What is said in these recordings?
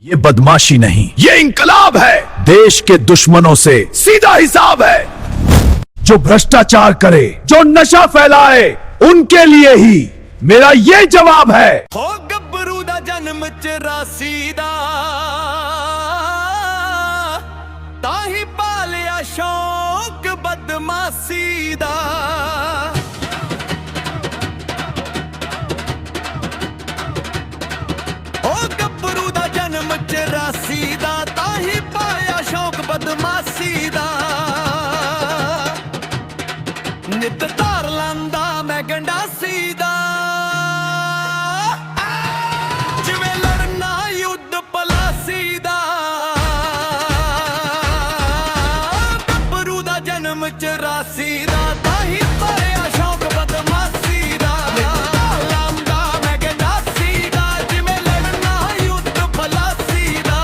ये बदमाशी नहीं, ये इंकलाब है। देश के दुश्मनों से सीधा हिसाब है। जो भ्रष्टाचार करे, जो नशा फैलाए, उनके लिए ही मेरा ये जवाब है। हो गब्बरू दा जन्म 84 दा, ताही पालिया शौक बदमाशी दा। हो गब्बरू दा जन्म 84 दा, ताही पाया शौक बदमाशी दा। नित धार लांदा मैं गंडासी दा, जिवें लड़ना युद्ध पलासी दा। गब्बरू दा जन्म 84 दा, ताही पाया शौक बदमाशी दा। नित धार लांदा मैं गंडासी दा, जिवें लड़ना युद्ध पलासी दा।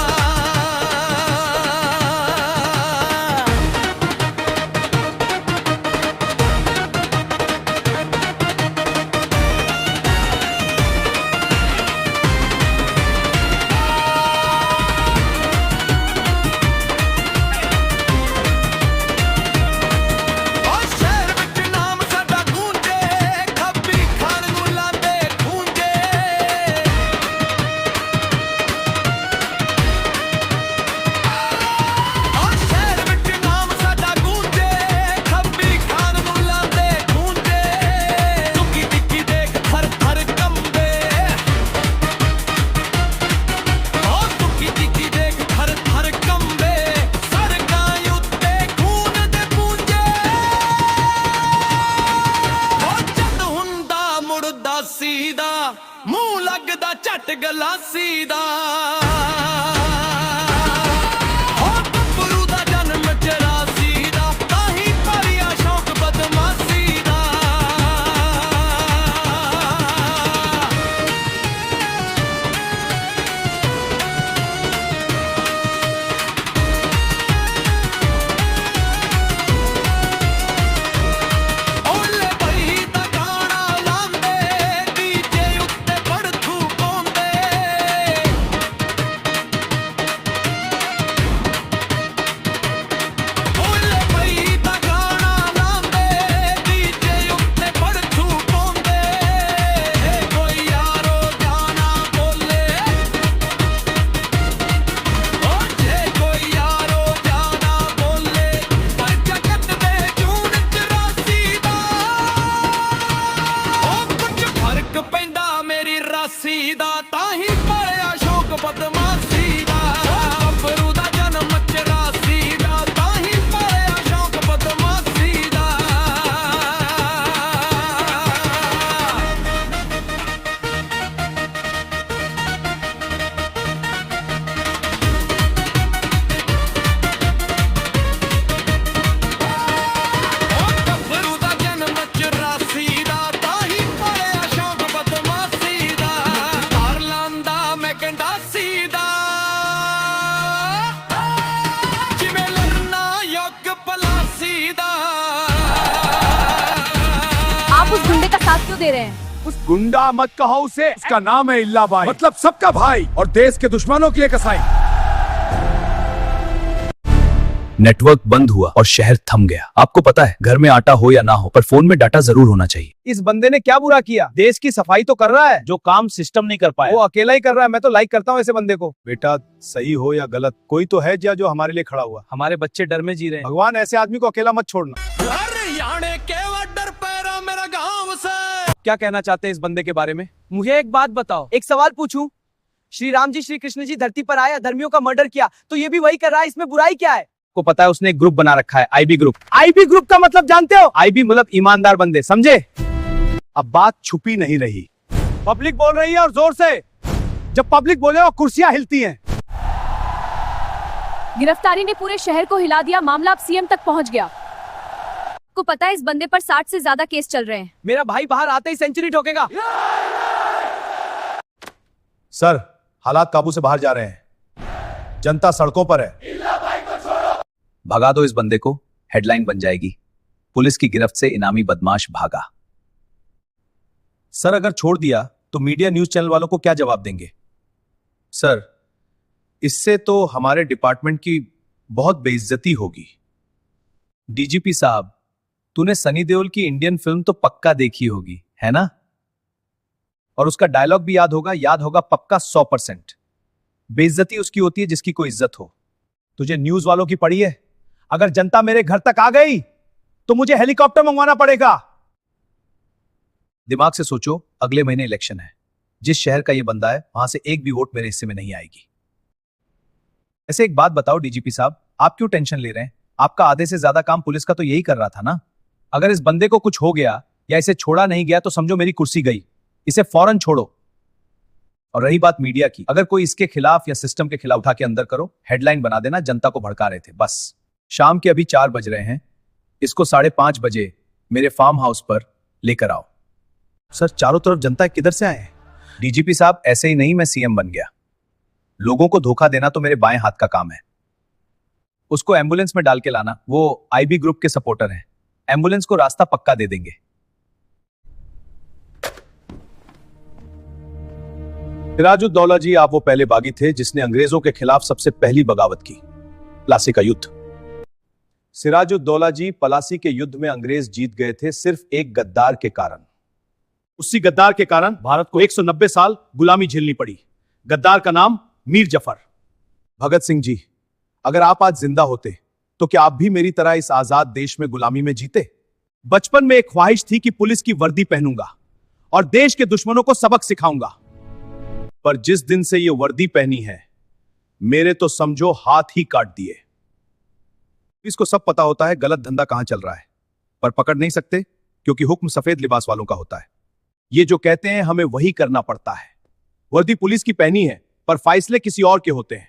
सीधा मुंह लगदा झट गलासी दा। हो गब्बरू दा जन्म 84 दा, ताही पालिया शौक बदमाशी दा। ओले भई दा गाना लांदे, डीजे उत्ते पड़थू पाउंदे। ओले भई दा गाना लांदे, डीजे उत्ते पड़थू पाउंदे। कोई यारो जाना बोले, ओ जे कोई यारो जाना बोले, पर जगत दे जून 84 दा। ओ कुछ फर्क पैंदा मेरी रासी दा, ताही पाया शौक बदमाशी दा। गब्बरू दा जन्म 84 दा, ताही पाया शौक बदमाशी दा। ओ गब्बरू दा जन्म 84 दा, ताही पाया शौक बदमाशी दा। धार लांदा मैं गंडासी दा, जिवें लड़ना युद्ध पलासी दा। आप उस गुंडे का साथ क्यों दे रहे हैं? उस गुंडा मत कहो उसे, उसका नाम है इल्ला भाई, मतलब सबका भाई और देश के दुश्मनों के लिए कसाई। नेटवर्क बंद हुआ और शहर थम गया। आपको पता है, घर में आटा हो या ना हो, पर फोन में डाटा जरूर होना चाहिए। इस बंदे ने क्या बुरा किया? देश की सफाई तो कर रहा है, जो काम सिस्टम नहीं कर पाया वो अकेला ही कर रहा है। मैं तो लाइक करता हूँ ऐसे बंदे को। बेटा, सही हो या गलत, कोई तो है जो हमारे लिए खड़ा हुआ। हमारे बच्चे डर में जी रहे हैं। भगवान ऐसे आदमी को अकेला मत छोड़ना। हरियाणे के वडर पैरा मेरा गांव से। क्या कहना चाहते हैं इस बंदे के बारे में? मुझे एक बात बताओ, एक सवाल पूछूं। श्री राम जी, श्री कृष्ण जी धरती पर आया, धर्मियों का मर्डर किया, तो ये भी वही कर रहा है, इसमें बुराई क्या है? को पता है उसने एक ग्रुप बना रखा है, आईबी ग्रुप। आईबी ग्रुप का मतलब जानते हो? आईबी मतलब ईमानदार बंदे, समझे? अब बात छुपी नहीं रही, पब्लिक बोल रही है और जोर से। जब पब्लिक बोले और कुर्सियां हिलती हैं। गिरफ्तारी ने पूरे शहर को हिला दिया, मामला अब सीएम तक पहुंच गया। को पता है इस बंदे पर 60 से ज्यादा केस चल रहे हैं। मेरा भाई बाहर आते ही सेंचुरी ठोकेगा। सर, हालात काबू से बाहर जा रहे हैं, जनता सड़कों पर है। भगा दो इस बंदे को, हेडलाइन बन जाएगी, पुलिस की गिरफ्त से इनामी बदमाश भागा। सर, अगर छोड़ दिया तो मीडिया न्यूज चैनल वालों को क्या जवाब देंगे? सर, इससे तो हमारे डिपार्टमेंट की बहुत बेइज्जती होगी। डीजीपी साहब, तूने सनी देओल की इंडियन फिल्म तो पक्का देखी होगी, है ना? और उसका डायलॉग भी याद होगा पक्का 100%। बेइज्जती उसकी होती है जिसकी कोई इज्जत हो। तुझे न्यूज वालों की पड़ी है? अगर जनता मेरे घर तक आ गई तो मुझे हेलीकॉप्टर मंगवाना पड़ेगा। दिमाग से सोचो, अगले महीने इलेक्शन है। जिस शहर का यह बंदा है वहां से एक भी वोट मेरे हिस्से में नहीं आएगी। ऐसे एक बात बताओ डीजीपी साहब, आप क्यों टेंशन ले रहे हैं? आपका आधे से ज्यादा काम पुलिस का तो यही कर रहा था ना। अगर इस बंदे को कुछ हो गया या इसे छोड़ा नहीं गया तो समझो मेरी कुर्सी गई। इसे फौरन छोड़ो। और रही बात मीडिया की, अगर कोई इसके खिलाफ या सिस्टम के खिलाफ उठा के अंदर करो, हेडलाइन बना देना जनता को भड़का रहे थे बस। शाम के अभी 4 बज रहे हैं, इसको 5:30 बजे मेरे फार्म हाउस पर लेकर आओ। सर, चारों तरफ जनता किधर से आए हैं? डीजीपी साहब, ऐसे ही नहीं मैं सीएम बन गया। लोगों को धोखा देना तो मेरे बाएं हाथ का काम है। उसको एम्बुलेंस में डाल के लाना, वो आईबी ग्रुप के सपोर्टर हैं। एम्बुलेंस को रास्ता पक्का दे देंगे। सिराजुद्दौला जी, आप वो पहले बागी थे जिसने अंग्रेजों के खिलाफ सबसे पहली बगावत की, प्लासी का युद्ध। सिराजुद्दौला जी, पलासी के युद्ध में अंग्रेज जीत गए थे सिर्फ एक गद्दार के कारण। उसी गद्दार के कारण भारत को 190 साल गुलामी झेलनी पड़ी। गद्दार का नाम मीर जफर। भगत सिंह जी, अगर आप आज जिंदा होते तो क्या आप भी मेरी तरह इस आजाद देश में गुलामी में जीते? बचपन में एक ख्वाहिश थी कि पुलिस की वर्दी पहनूंगा और देश के दुश्मनों को सबक सिखाऊंगा, पर जिस दिन से यह वर्दी पहनी है मेरे तो समझो हाथ ही काट दिए। इसको सब पता होता है गलत धंधा कहां चल रहा है, पर पकड़ नहीं सकते क्योंकि हुक्म सफेद लिबास वालों का होता है। ये जो कहते हैं हमें वही करना पड़ता है। वर्दी पुलिस की पहनी है पर फैसले किसी और के होते हैं।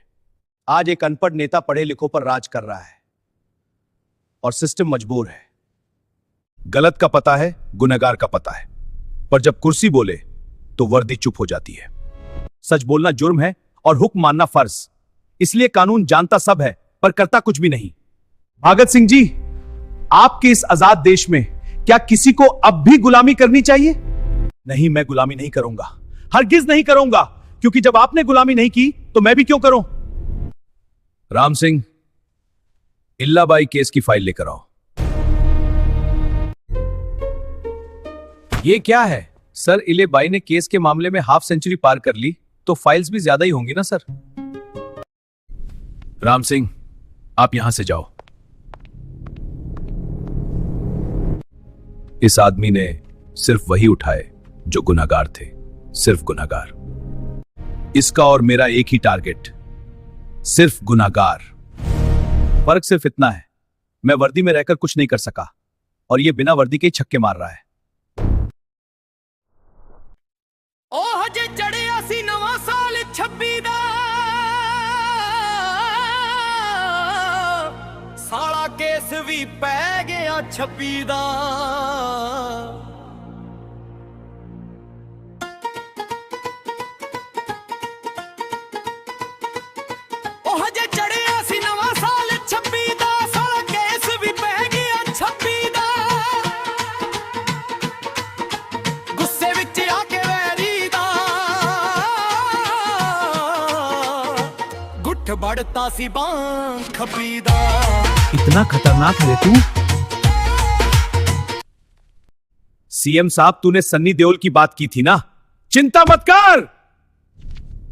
आज एक अनपढ़ नेता पढ़े लिखों पर राज कर रहा है और सिस्टम मजबूर है। गलत का पता है, गुनहगार का पता है, पर जब कुर्सी बोले तो वर्दी चुप हो जाती है। सच बोलना जुर्म है और हुक्म मानना फर्ज। इसलिए कानून जानता सब है पर करता कुछ भी नहीं। भगत सिंह जी, आपके इस आजाद देश में क्या किसी को अब भी गुलामी करनी चाहिए? नहीं, मैं गुलामी नहीं करूंगा, हरगिज नहीं करूंगा, क्योंकि जब आपने गुलामी नहीं की तो मैं भी क्यों करूं? राम सिंह, इल्लाबाई केस की फाइल लेकर आओ। ये क्या है? सर, इल्लाबाई ने केस के मामले में हाफ सेंचुरी पार कर ली तो फाइल्स भी ज्यादा ही होंगी ना सर। राम सिंह, आप यहां से जाओ। इस आदमी ने सिर्फ वही उठाए जो गुनहगार थे, सिर्फ गुनहगार। इसका और मेरा एक ही टारगेट, सिर्फ गुनहगार। फर्क सिर्फ इतना है, मैं वर्दी में रहकर कुछ नहीं कर सका और ये बिना वर्दी के ही छक्के मार रहा है। ओ हजे चढ़िया सी नवा साल 26 दा, साला केस भी पै गया 26 दा। ओ हजे चढ़िया सी नवा साल 26 दा, साला केस भी पै गया 26 दा। गुस्से विच आके वैरी दा गुठ बढ़ता सी बां खपी दा। इतना खतरनाक है तू? सीएम साहब, तूने सन्नी देओल की बात की थी ना? चिंता मत कर,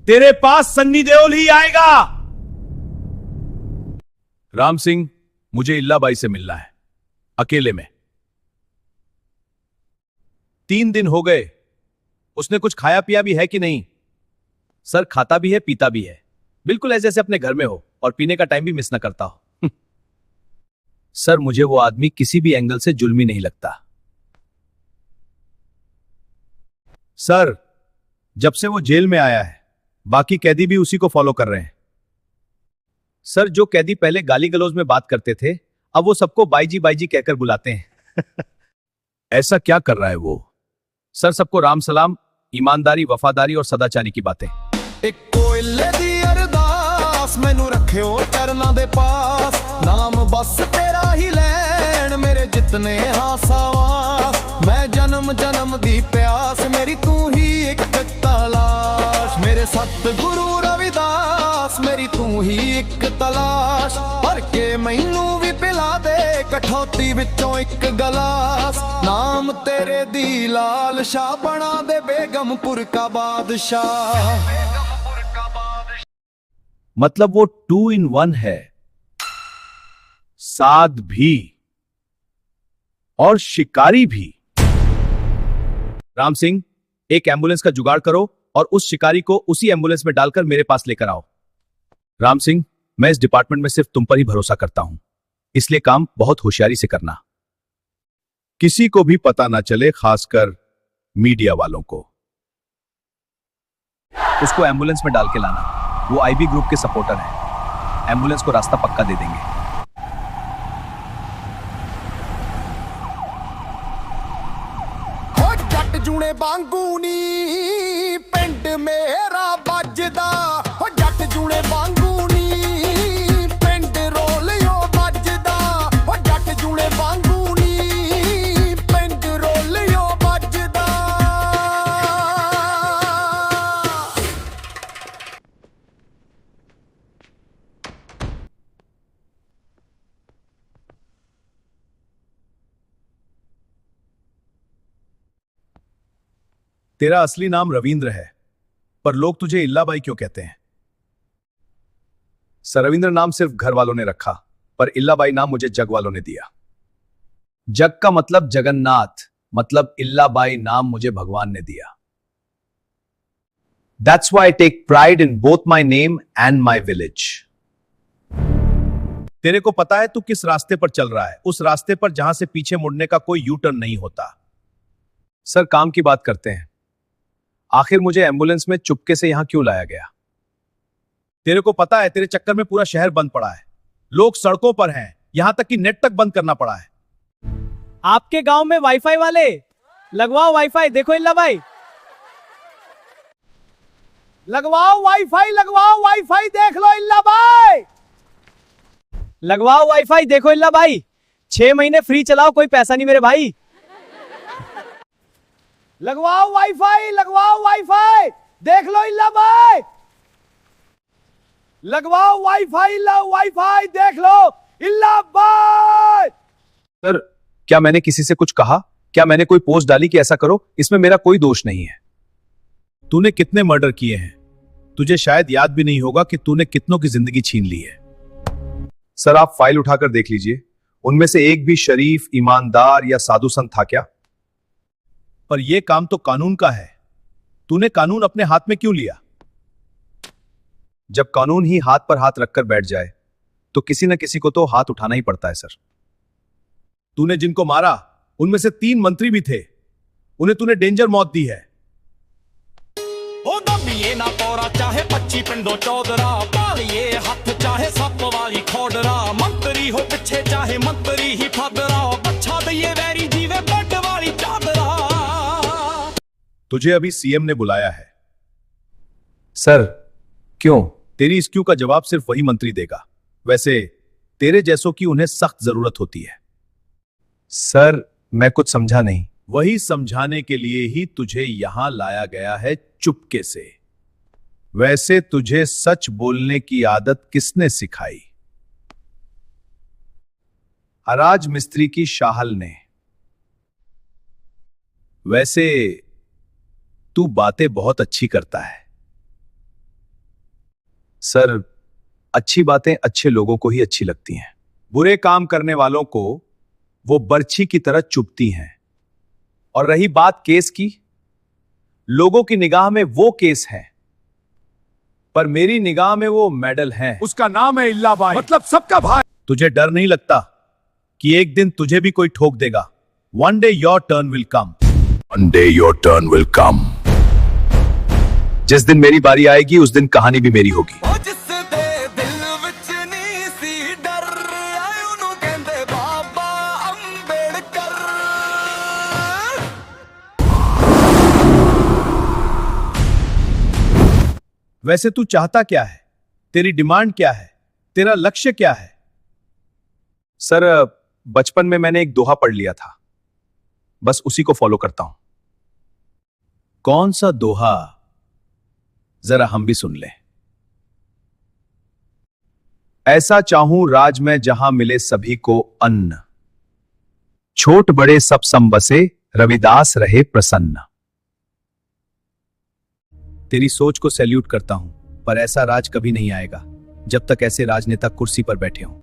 तेरे पास सन्नी देओल ही आएगा। राम सिंह, मुझे इल्लाबाई से मिलना है, अकेले में। 3 दिन हो गए, उसने कुछ खाया पिया भी है कि नहीं? सर, खाता भी है, पीता भी है, बिल्कुल ऐसे जैसे अपने घर में हो, और पीने का टाइम भी मिस ना करता हो। सर, मुझे वो आदमी किसी भी एंगल से जुल्मी नहीं लगता। सर, जब से वो जेल में आया है बाकी कैदी भी उसी को फॉलो कर रहे हैं। सर, जो कैदी पहले गाली गलौज में बात करते थे अब वो सबको बाई जी कहकर बुलाते हैं। ऐसा क्या कर रहा है वो? सर, सबको राम सलाम, ईमानदारी, वफादारी और सदाचारी की बातें। एक कोयले दी अरदास मैनू रखियो चरनां दे पास, नाम बस तेरा ही लैन मेरे जितने हासावास। मैं जन्म जन्म दी प्यास, मेरी तू ही एक तलाश। मेरे सतगुरु रविदास, मेरी ਤੂੰ ਹੀ ਇੱਕ ਤਲਾਸ਼ ਭਰ ਕੇ ਮੈਨੂੰ ਵੀ ਪਿਲਾ ਦੇ ਕਠੌਤੀ ਵਿੱਚੋਂ ਇੱਕ ਗਲਾਸ ਨਾਮ ਤੇਰੇ ਦੀ ਲਾਲ ਸ਼ਾਹ ਬਣਾ ਦੇ बेगमपुर का बादशाह मतलब वो 2 in 1 है, साध भी और शिकारी भी। राम सिंह, एक एम्बुलेंस का जुगाड़ करो और उस शिकारी को उसी एम्बुलेंस में डालकर मेरे पास लेकर आओ। राम सिंह, मैं इस डिपार्टमेंट में सिर्फ तुम पर ही भरोसा करता हूं, इसलिए काम बहुत होशियारी से करना, किसी को भी पता ना चले, खासकर मीडिया वालों को। उसको एम्बुलेंस में डाल के लाना, वो आईबी ग्रुप के सपोर्टर हैं, एम्बुलेंस को रास्ता पक्का दे देंगे। ਹੋ ਜੱਟ ਜੂਣੇ ਵਾਂਗੂ ਨੀ ਪਿੰਡ ਮੇਰਾ ਵੱਜਦਾ ਹੋ ਜੱਟ ਜੂਣੇ ਵਾਂਗੂ ਨੀ ਪਿੰਡ ਰੋਲਿਓ ਵੱਜਦਾ ਹੋ ਜੱਟ ਜੂਣੇ ਵਾਂਗੂ ਨੀ ਪਿੰਡ ਰੋਲਿਓ ਵੱਜਦਾ तेरा असली नाम रविंद्र है, पर लोग तुझे इल्लाबाई क्यों कहते हैं? सर, रविंद्र नाम सिर्फ घर वालों ने रखा, पर इल्लाबाई नाम मुझे जग वालों ने दिया। जग का मतलब जगन्नाथ, मतलब इल्लाबाई नाम मुझे भगवान ने दिया। That's why I take pride in both my name and my village. तेरे को पता है तू किस रास्ते पर चल रहा है? उस रास्ते पर जहां से पीछे मुड़ने का कोई यू टर्न नहीं होता। सर, काम की बात करते हैं। आखिर मुझे एम्बुलेंस में चुपके से यहां क्यों लाया गया? तेरे को पता है तेरे चक्कर में पूरा शहर बंद पड़ा है, लोग सड़कों पर हैं, यहां तक कि नेट तक बंद करना पड़ा है। आपके गांव में वाईफाई वाले लगवाओ वाईफाई। देखो इल्ला भाई, लगवाओ वाईफाई देख लो इल्ला भाई, लगवाओ वाईफाई। देखो इल्ला भाई, 6 महीने फ्री चलाओ, कोई पैसा नहीं मेरे भाई। लगवाओ वाईफाई देख लो इल्ला भाई, लगवाओ वाईफाई देख लो इल्ला भाई। सर, क्या मैंने किसी से कुछ कहा? क्या मैंने कोई पोस्ट डाली कि ऐसा करो? इसमें मेरा कोई दोष नहीं है। तूने कितने मर्डर किए हैं, तुझे शायद याद भी नहीं होगा कि तूने कितनों की जिंदगी छीन ली है। सर, आप फाइल उठाकर देख लीजिए, उनमें से एक भी शरीफ, ईमानदार या साधु संत था क्या? पर यह काम तो कानून का है, तूने कानून अपने हाथ में क्यों लिया? जब कानून ही हाथ पर हाथ रखकर बैठ जाए तो किसी न किसी को तो हाथ उठाना ही पड़ता है। सर, तूने जिनको मारा उनमें से 3 मंत्री भी थे, उन्हें तूने डेंजर मौत दी है। ਉਹ ਦਮੀਏ ਨਾ ਪੌਰਾ ਚਾਹੇ 25 ਪਿੰਡੋਂ ਚੌਧਰਾ ਪਾਲੀਏ ਹੱਥ ਚਾਹੇ ਸੱਪ ਵਾਲੀ ਖੋਡਰਾ ਮੰਤਰੀ ਹੋ ਪਿੱਛੇ ਚਾਹੇ ਮੰਤਰੀ ਹੀ ਫਾਦਰਾ ਬੱਚਾ ਦਈਏ ਵੈਰੀ ਜੀਵੇ ਬੱਡ ਵਾਲੀ ਚਾਦਰਾ। तुझे अभी सीएम ने बुलाया है। सर, क्यों? तेरी इस क्यों का जवाब सिर्फ वही मंत्री देगा, वैसे तेरे जैसों की उन्हें सख्त जरूरत होती है। सर, मैं कुछ समझा नहीं। वही समझाने के लिए ही तुझे यहां लाया गया है, चुपके से। वैसे तुझे सच बोलने की आदत किसने सिखाई? अराज मिस्त्री की शाहल ने। वैसे तू बातें बहुत अच्छी करता है। सर, अच्छी बातें अच्छे लोगों को ही अच्छी लगती हैं, बुरे काम करने वालों को वो बर्छी की तरह चुभती हैं। और रही बात केस की, लोगों की निगाह में वो केस है, पर मेरी निगाह में वो मेडल है। उसका नाम है इल्लाबाई, मतलब सबका भाई। तुझे डर नहीं लगता कि एक दिन तुझे भी कोई ठोक देगा? One day your turn will come. One day your turn will come. जिस दिन मेरी बारी आएगी उस दिन कहानी भी मेरी होगी। ਉਹ ਜਿਸ ਦੇ ਦਿਲ ਵਿੱਚ ਨਹੀਂ ਸੀ ਡਰ ਆਏ ਉਹਨੂੰ ਕਹਿੰਦੇ ਬਾਬਾ ਅੰਬੇਡਕਰ। वैसे तू चाहता क्या है? तेरी डिमांड क्या है? तेरा लक्ष्य क्या है? सर, बचपन में मैंने एक दोहा पढ़ लिया था, बस उसी को फॉलो करता हूं। कौन सा दोहा? जरा हम भी सुन लें। ऐसा चाहूं राज में जहां मिले सभी को अन्न, छोट बड़े सब सम बसे, रविदास रहे प्रसन्न। तेरी सोच को सैल्यूट करता हूं, पर ऐसा राज कभी नहीं आएगा जब तक ऐसे राजनेता कुर्सी पर बैठे हों।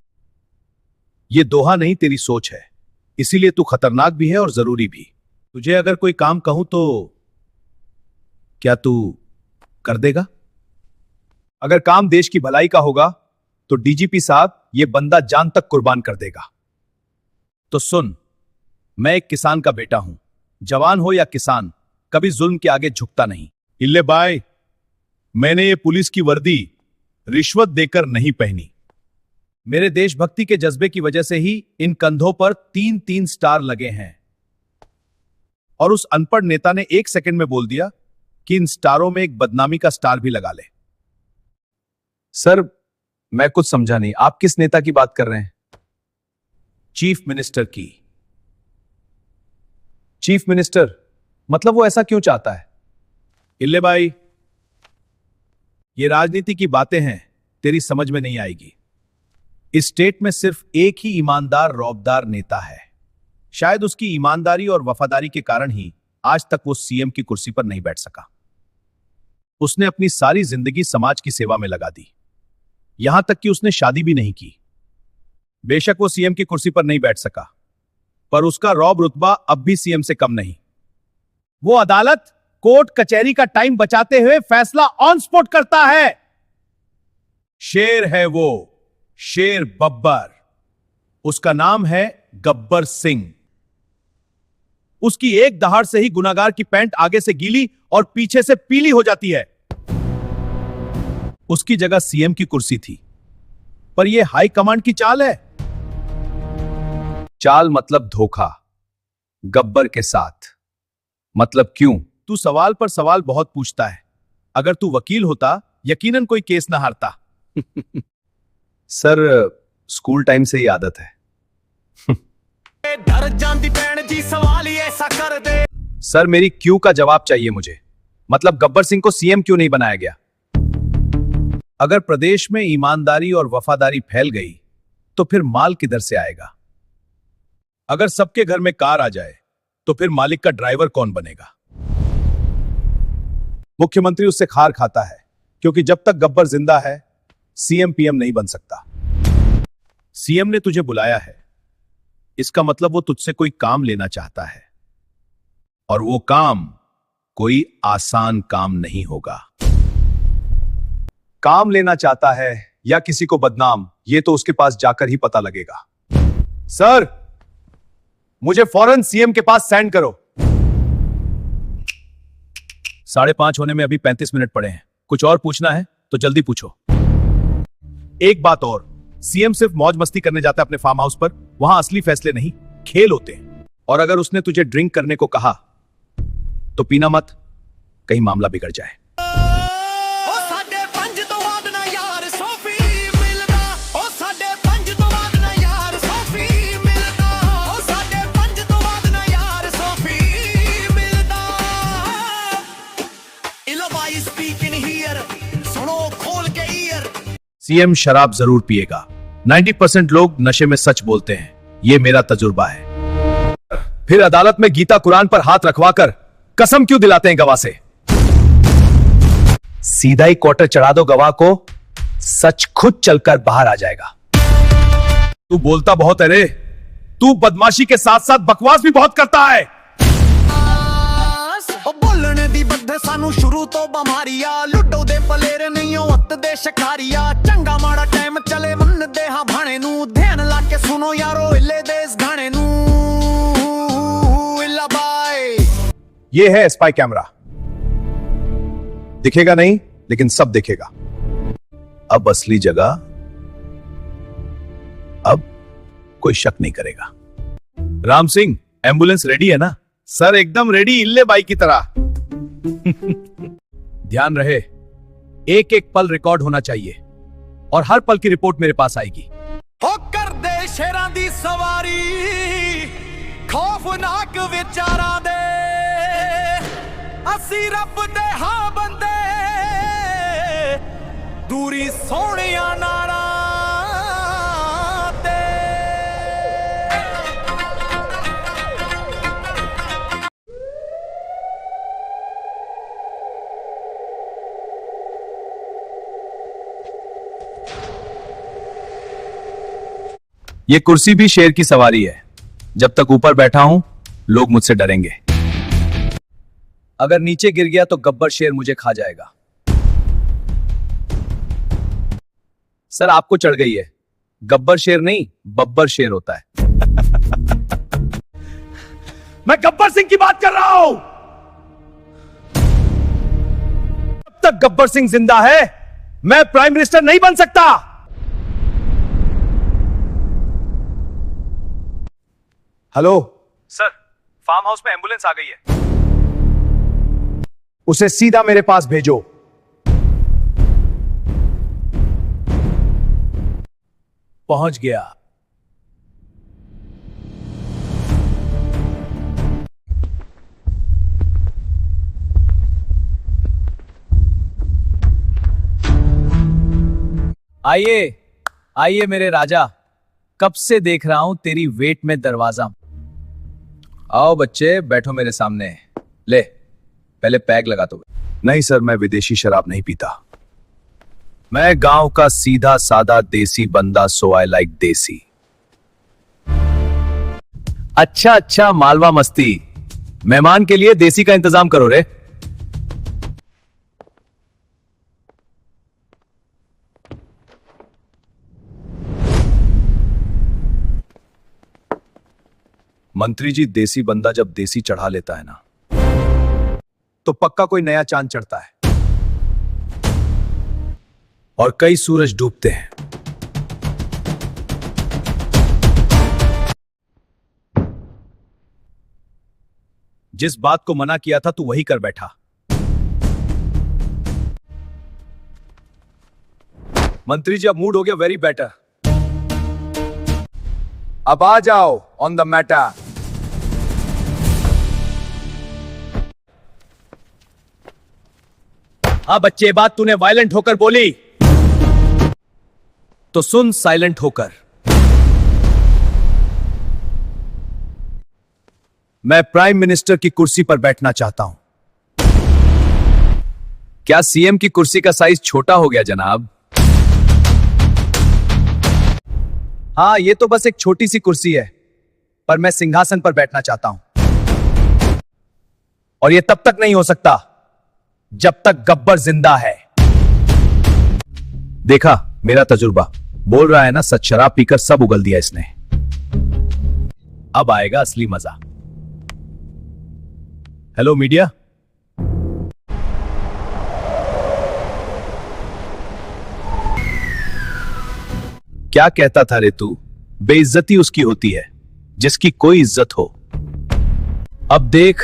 यह दोहा नहीं, तेरी सोच है, इसीलिए तू खतरनाक भी है और जरूरी भी। तुझे अगर कोई काम कहूं तो क्या तू कर देगा? अगर काम देश की भलाई का होगा तो डीजीपी साहब यह बंदा जान तक कुर्बान कर देगा। तो सुन, मैं एक किसान का बेटा हूं, जवान हो या किसान, कभी जुल्म के आगे झुकता नहीं। इल्ले भाई, मैंने ये पुलिस की वर्दी रिश्वत देकर नहीं पहनी। मेरे देशभक्ति के जज्बे की वजह से ही इन कंधों पर 3-3 स्टार लगे हैं। और उस अनपढ़ नेता ने 1 सेकंड में बोल दिया कि इन स्टारों में एक बदनामी का स्टार भी लगा ले। सर, मैं कुछ समझा नहीं, आप किस नेता की बात कर रहे हैं? चीफ मिनिस्टर की। चीफ मिनिस्टर मतलब वो ऐसा क्यों चाहता है? इल्ले भाई, ये राजनीति की बातें हैं, तेरी समझ में नहीं आएगी। इस स्टेट में सिर्फ एक ही ईमानदार रौबदार नेता है। शायद उसकी ईमानदारी और वफादारी के कारण ही आज तक वो सीएम की कुर्सी पर नहीं बैठ सका। उसने अपनी सारी जिंदगी समाज की सेवा में लगा दी, यहां तक कि उसने शादी भी नहीं की। बेशक वो सीएम की कुर्सी पर नहीं बैठ सका, पर उसका रौब रुतबा अब भी सीएम से कम नहीं। वो अदालत, कोर्ट कचहरी का टाइम बचाते हुए फैसला ऑन स्पॉट करता है। शेर है वो, शेर बब्बर। उसका नाम है गब्बर सिंह। उसकी एक दहाड़ से ही गुनाहगार की पैंट आगे से गीली और पीछे से पीली हो जाती है। उसकी जगह सीएम की कुर्सी थी, पर यह हाई कमांड की चाल है। चाल मतलब धोखा, गब्बर के साथ। मतलब क्यों? तू सवाल पर सवाल बहुत पूछता है। अगर तू वकील होता, यकीनन कोई केस ना हारता। सर, स्कूल टाइम से ही आदत है। डर जाती भैन जी, सवाल ही ऐसा कर दे। सर, मेरी क्यों का जवाब चाहिए मुझे। मतलब गब्बर सिंह को सीएम क्यों नहीं बनाया गया? अगर प्रदेश में ईमानदारी और वफादारी फैल गई तो फिर माल किधर से आएगा? अगर सबके घर में कार आ जाए तो फिर मालिक का ड्राइवर कौन बनेगा? मुख्यमंत्री उससे खार खाता है, क्योंकि जब तक गब्बर जिंदा है सीएम पीएम नहीं बन सकता। सीएम ने तुझे बुलाया है, इसका मतलब वो तुझसे कोई काम लेना चाहता है, और वो काम कोई आसान काम नहीं होगा। काम लेना चाहता है या किसी को बदनाम, ये तो उसके पास जाकर ही पता लगेगा। सर, मुझे फौरन सीएम के पास सेंड करो। 5:30 होने में अभी 35 मिनट पड़े हैं। कुछ और पूछना है तो जल्दी पूछो। एक बात और, सीएम सिर्फ मौज मस्ती करने जाता है अपने फार्म हाउस पर, वहां असली फैसले नहीं, खेल होते हैं। और अगर उसने तुझे ड्रिंक करने को कहा तो पीना मत, कहीं मामला बिगड़ जाए। ओ साडे पंज तो बाद ना यार सोफी मिलदा। ओ साडे पंज तो बाद ना यार सोफी मिलदा। ओ साडे पंज तो बाद ना यार सोफी मिलदा। इलो भाई स्पीक इन हियर, सुनो खोल के ईयर। सीएम शराब जरूर पिएगा। 90% लोग नशे में सच बोलते हैं, यह मेरा तजुर्बा है। फिर अदालत में गीता कुरान पर हाथ रखवाकर कसम क्यों दिलाते हैं गवाह से? सीधा ही क्वार्टर चढ़ा दो गवाह को, सच खुद चलकर बाहर आ जाएगा। तू बोलता बहुत है रे, तू बदमाशी के साथ साथ बकवास भी बहुत करता है। ओ बोलने दी बद्ध सानू शुरू तो बमारिया, लुटो दे पलेर नहीं हो हत्त दे शिकारिया। चंगा माड़ा टाइम चले मन दे हाँ भाने नू, ध्यान ला के सुनो यारो इले दे इस गाने नू। इल्ला बाय, ये है स्पाई कैमरा, दिखेगा नहीं लेकिन सब दिखेगा। अब असली जगह, अब कोई शक नहीं करेगा। राम सिंह, एम्बुलेंस रेडी है ना? सर, एकदम रेडी, इल्ले बाई की तरह। ध्यान रहे, एक एक पल रिकॉर्ड होना चाहिए और हर पल की रिपोर्ट मेरे पास आएगी। हो कर दे शेरां दी सवारी, खौफनाक विचारां दे। असी रब दे हाँ बंदे, दूरी सोहणियां नारां। ये कुर्सी भी शेर की सवारी है। जब तक ऊपर बैठा हूं लोग मुझसे डरेंगे। अगर नीचे गिर गया तो गब्बर शेर मुझे खा जाएगा। सर आपको चढ़ गई है। गब्बर शेर नहीं, बब्बर शेर होता है। मैं गब्बर सिंह की बात कर रहा हूं। जब तक गब्बर सिंह जिंदा है मैं प्राइम मिनिस्टर नहीं बन सकता। हेलो सर फार्म हाउस में एम्बुलेंस आ गई है। उसे सीधा मेरे पास भेजो। पहुंच गया। आइए आइए मेरे राजा, कब से देख रहा हूं तेरी वेट में दरवाजा। आओ बच्चे बैठो मेरे सामने। ले पहले पैग लगा तो। नहीं सर, मैं विदेशी शराब नहीं पीता। मैं गांव का सीधा सादा देसी बंदा, सो आई लाइक देसी। अच्छा अच्छा मालवा मस्ती। मेहमान के लिए देसी का इंतजाम करो रे। मंत्री जी, देसी बंदा जब देसी चढ़ा लेता है ना तो पक्का कोई नया चांद चढ़ता है और कई सूरज डूबते हैं। जिस बात को मना किया था तू वही कर बैठा। मंत्री जी अब मूड हो गया वेरी बेटर। अब आ जाओ ऑन द मैटर। हाँ बच्चे, ये बात तूने वायलेंट होकर बोली तो सुन साइलेंट होकर। मैं प्राइम मिनिस्टर की कुर्सी पर बैठना चाहता हूं। क्या सीएम की कुर्सी का साइज छोटा हो गया जनाब? हाँ, ये तो बस एक छोटी सी कुर्सी है, पर मैं सिंहासन पर बैठना चाहता हूं। और ये तब तक नहीं हो सकता जब तक गब्बर जिंदा है। देखा मेरा तजुर्बा, बोल रहा है ना, सच शराब पीकर सब उगल दिया इसने। अब आएगा असली मजा। Hello media. क्या कहता था रे तू? बेइज्जती उसकी होती है जिसकी कोई इज्जत हो। अब देख,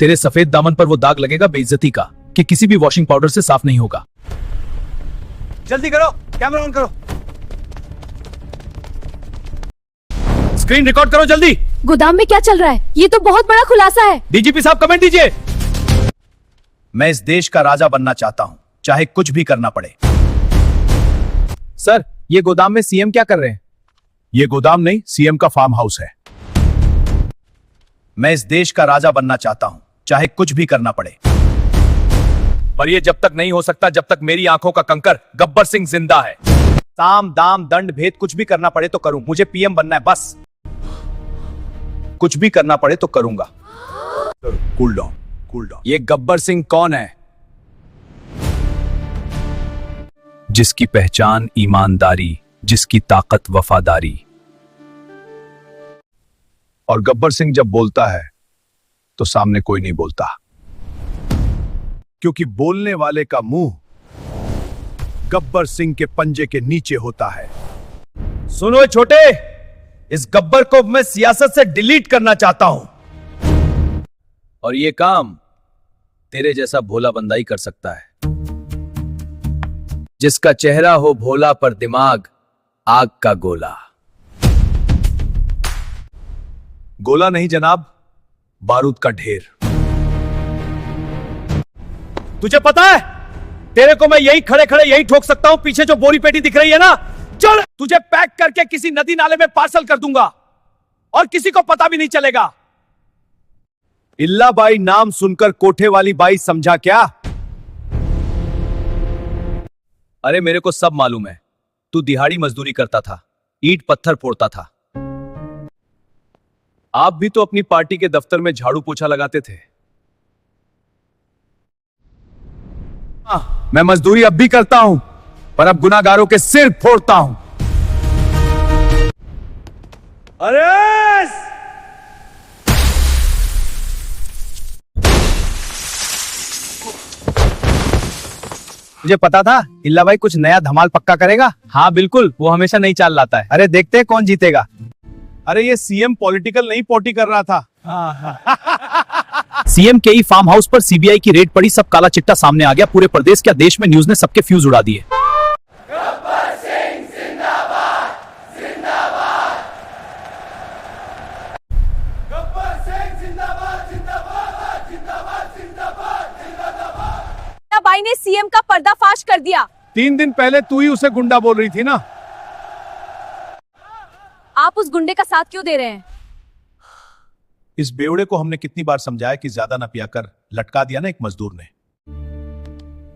तेरे सफेद दामन पर वो दाग लगेगा बेइज्जती का कि किसी भी वॉशिंग पाउडर से साफ नहीं होगा। जल्दी करो, कैमरा ऑन करो, स्क्रीन रिकॉर्ड करो जल्दी। गोदाम में क्या चल रहा है? ये तो बहुत बड़ा खुलासा है। डीजीपी साहब कमेंट दीजिए। मैं इस देश का राजा बनना चाहता हूं, चाहे कुछ भी करना पड़े। सर ये गोदाम में सीएम क्या कर रहे हैं? ये गोदाम नहीं, सीएम का फार्म हाउस है। मैं इस देश का राजा बनना चाहता हूं, चाहे कुछ भी करना पड़े। पर ये जब तक नहीं हो सकता जब तक मेरी आंखों का कंकर गब्बर सिंह जिंदा है। साम दाम दंड भेद कुछ भी करना पड़े तो करूं। मुझे पीएम बनना है बस। कुछ भी करना पड़े तो करूंगा। Cool down, cool down. ये गब्बर सिंह कौन है? जिसकी पहचान ईमानदारी, जिसकी ताकत वफादारी। और गब्बर सिंह जब बोलता है तो सामने कोई नहीं बोलता, क्योंकि बोलने वाले का मुंह गब्बर सिंह के पंजे के नीचे होता है। सुनो छोटे, इस गब्बर को मैं सियासत से डिलीट करना चाहता हूं। और ये काम तेरे जैसा भोला बंदा ही कर सकता है, जिसका चेहरा हो भोला पर दिमाग आग का गोला। गोला नहीं जनाब, बारूद का ढेर। तुझे पता है, तेरे को मैं यही खड़े खड़े यही ठोक सकता हूं। पीछे जो बोरी पेटी दिख रही है ना, चल तुझे पैक करके किसी नदी नाले में पार्सल कर दूंगा और किसी को पता भी नहीं चलेगा। इल्ला बाई नाम सुनकर कोठे वाली बाई समझा क्या? अरे मेरे को सब मालूम है, तू दिहाड़ी मजदूरी करता था, ईंट पत्थर फोड़ता था, आप भी तो अपनी पार्टी के दफ्तर में झाड़ू पोछा लगाते थे। मैं मजदूरी अब भी करता हूं, पर अब गुनाहगारों के सिर फोड़ता हूं। अरे मुझे पता था इल्ला भाई कुछ नया धमाल पक्का करेगा। हाँ बिल्कुल, वो हमेशा नई चाल लाता है। अरे देखते हैं कौन जीतेगा। अरे ये सीएम पॉलिटिकल नहीं पोटी कर रहा था। सीएम के ही फार्म हाउस पर सीबीआई की रेड पड़ी, सब काला चिट्टा सामने आ गया। पूरे प्रदेश क्या देश में न्यूज ने सबके फ्यूज उड़ा दिए। बाई ने सीएम का पर्दाफाश कर दिया। 3 दिन पहले तू ही उसे गुंडा बोल रही थी ना। आप उस गुंडे का साथ क्यों दे रहे हैं? इस बेवड़े को हमने कितनी बार समझाया कि ज्यादा न पिया कर, लटका दिया ना एक मजदूर ने।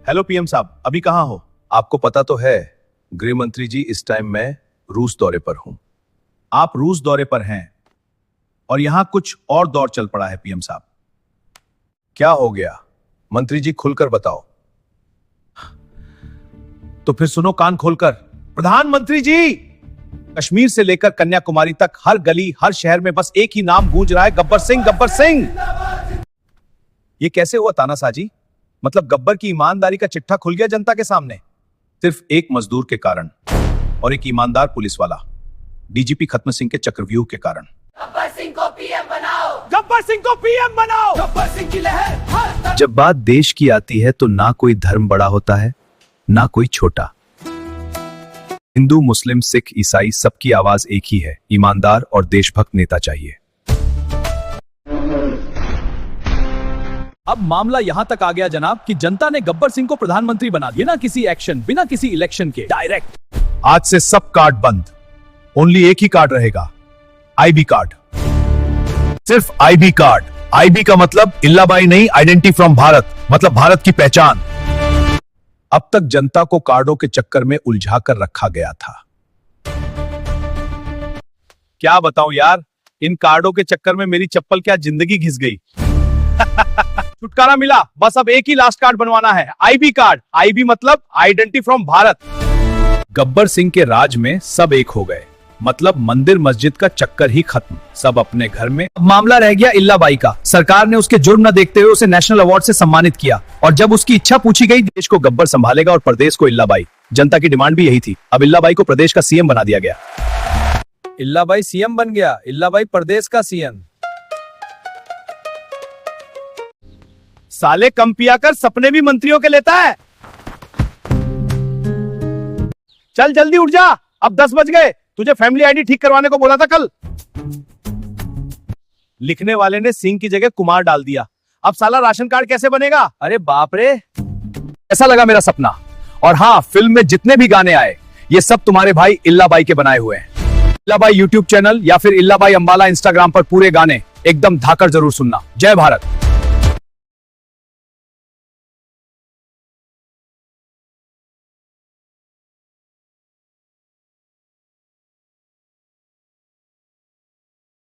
हेलो पीएम साहब, अभी कहां हो? आपको पता तो है गृह मंत्री जी, इस टाइम मैं रूस दौरे पर हूं। आप रूस दौरे पर हैं और यहां कुछ और दौर चल पड़ा है पीएम साहब। क्या हो गया मंत्री जी, खुलकर बताओ। तो फिर सुनो कान खोलकर। प्रधानमंत्री जी, कश्मीर से लेकर कन्याकुमारी तक हर गली हर शहर में बस एक ही नाम गूंज रहा है, गब्बर सिंह, गब्बर सिंह। ये कैसे हुआ तानाशाह? मतलब गब्बर की ईमानदारी का चिट्ठा खुल गया जनता के सामने, सिर्फ एक मजदूर के कारण और एक ईमानदार पुलिस वाला डीजीपी खत्म सिंह के चक्रव्यूह के कारण। गब्बर सिंह को पीएम बनाओ, गब्बर सिंह को पीएम बनाओ। गब्बर सिंह की लहर हर तरफ। जब बात देश की आती है तो ना कोई धर्म बड़ा होता है ना कोई छोटा। हिंदू, मुस्लिम, सिख, ईसाई सबकी आवाज एक ही है, ईमानदार और देशभक्त नेता चाहिए। अब मामला यहां तक आ गया जनाब कि जनता ने गब्बर सिंह को प्रधानमंत्री बना दिया, बिना किसी एक्शन, बिना किसी इलेक्शन के, डायरेक्ट। आज से सब कार्ड बंद, ओनली एक ही कार्ड रहेगा, आईबी कार्ड। सिर्फ आईबी कार्ड। आईबी का मतलब इल्लाबाई नहीं, आइडेंटिटी फ्रॉम भारत, मतलब भारत की पहचान। अब तक जनता को कार्डों के चक्कर में उलझा कर रखा गया था। क्या बताऊं यार, इन कार्डों के चक्कर में मेरी चप्पल क्या जिंदगी घिस गई। छुटकारा मिला, बस अब एक ही लास्ट कार्ड बनवाना है, आईबी कार्ड। आईबी मतलब आइडेंटिटी फ्रॉम भारत। गब्बर सिंह के राज में सब एक हो गए, मतलब मंदिर मस्जिद का चक्कर ही खत्म, सब अपने घर में। अब मामला रह गया इल्लाबाई का। सरकार ने उसके जुर्म न देखते हुए उसे नेशनल अवार्ड से सम्मानित किया, और जब उसकी इच्छा पूछी गई, देश को गब्बर संभालेगा और प्रदेश को इल्लाबाई। जनता की डिमांड भी यही थी। अब इल्लाबाई को प्रदेश का सीएम बना दिया गया। इल्लाबाई सीएम बन गया, इल्लाबाई प्रदेश का सीएम। साले कम पिया कर सपने भी मंत्रियों के लेता है। चल जल्दी उठ जा, अब 10 बज गए। तुझे फैमिली आईडी ठीक करवाने को बोला था कल। लिखने वाले ने सिंह की जगह कुमार डाल दिया। अब साला राशन कार्ड कैसे बनेगा? अरे बाप रे, ऐसा लगा मेरा सपना। और हाँ, फिल्म में जितने भी गाने आए, ये सब तुम्हारे भाई इल्लाबाई के बनाए हुए हैं। इल्लाबाई यूट्यूब चैनल या फिर इल्लाबाई अंबाला इंस्टाग्राम पर पूरे गाने एकदम धाकर जरूर सुनना। जय भारत।